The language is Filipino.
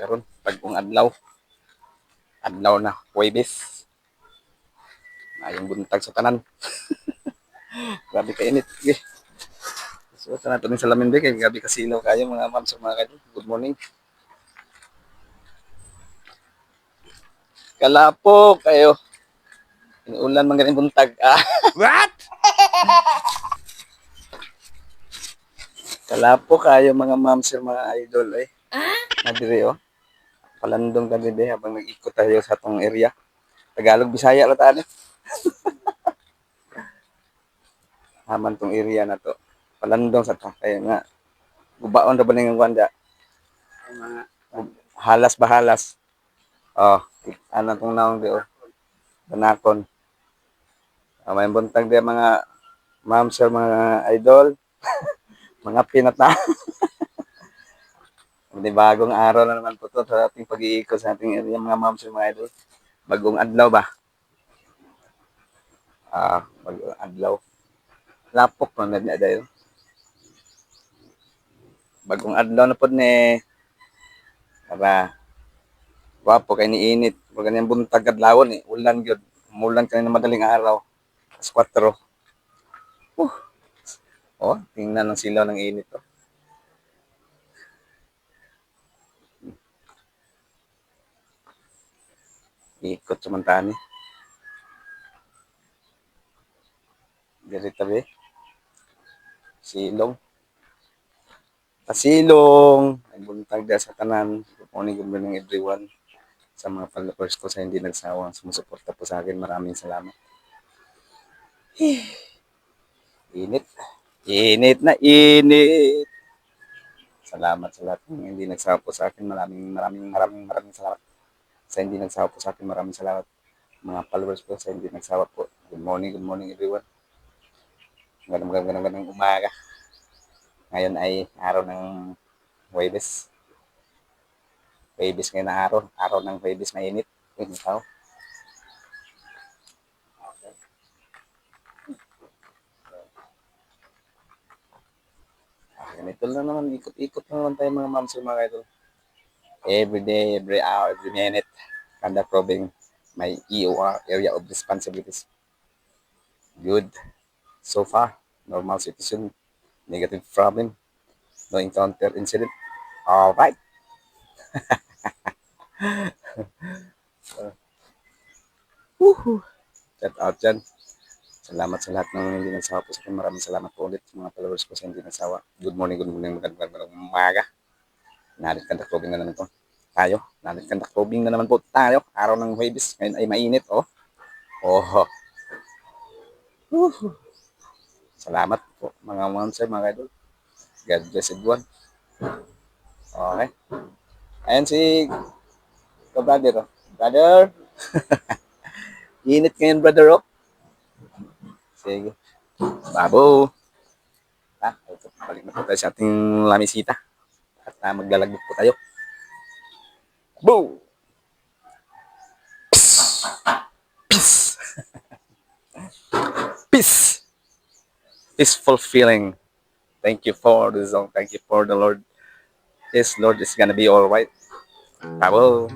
karon pag-ung adlaw. Adlaw na, Huwebes. Ayong buntag sa tanan. Grabe ka init. Sige. So, sa natin sa lamin kay gabi kasino kayo mga ma'am sa mga kayo. Good morning. Kalapo kayo. Inulan man ganing buntag. What? Kalapo kayo mga ma'am sa mga idol eh. Nadiri oh. Palandong kami din habang nag-ikot tayo sa atong area. Tagalog, Bisaya lang tayo. Haman tong area na to. Palandong sa ta. Kaya nga, gubaon na ba ng wanda? Mga halas bahalas. Oh, ano tong naong di oh. Banakon. May buntag di mga ma'am sir, mga idol, mga pinata. Hindi bagong araw na naman po to sa ating pag-iikot sa ating area mga ma'am sir, mga idol. Bagong adlaw ba? Bagong adlaw. Lapok na na dayo. Bagong adlaw na po ni. Para wapo kay niinit. Pag ganyan buntag adlawon eh. Ulan gyud. Mulan kanina madaling araw. Alas 4. Oh, tingnan ng silaw ng init to. Ikot samantani. Diri tabi. Silong. Pasilong. Ay buntag da sa tanan. Good morning everyone. Sa mga followers ko sa hindi nagsawang sumusuporta po sa akin. Maraming salamat. Init. Init na init. Salamat sa lahat ng hindi nagsawa po sa akin. Maraming salamat. Sa hindi nagsawa po sa akin, maraming salamat. Mga followers ko sa hindi nagsawa po. Good morning everyone. Magandang umaga. Ngayon ay araw ng Huwebes. Huwebes ngayon na araw. Araw ng Huwebes mainit. Ikaw. Ganito lang naman. Ikot-ikot na naman tayo mga ma'am sa mga idol. Every day, every hour, every minute. Kanda probing my EOR, area of responsibilities. Good. So far, normal situation. Negative problem. No encounter incident. Alright. Shout out dyan. Salamat sa lahat ng hindi nagsawa po sa akin. Maraming salamat po ulit sa mga followers ko sa hindi nagsawa. Good morning, magandang umaga. Nalit kandak probing na naman po tayo. Nalit kandak probing na naman po tayo. Araw ng Huwebes. Ngayon ay mainit, oh. Oh. Salamat po mga monster, mga idol. God bless everyone. Okay. Ayan si brother. Oh. Brother. Init ngayon, brother. Oh. Sige. Babo. Ito, balik na po tayo sa ating lamisita. At maglalagbo po tayo. Boo! Peace! Peace! Peaceful feeling. Thank you for the song. Thank you for the Lord. Yes, Lord, it's gonna be all right. Bravo!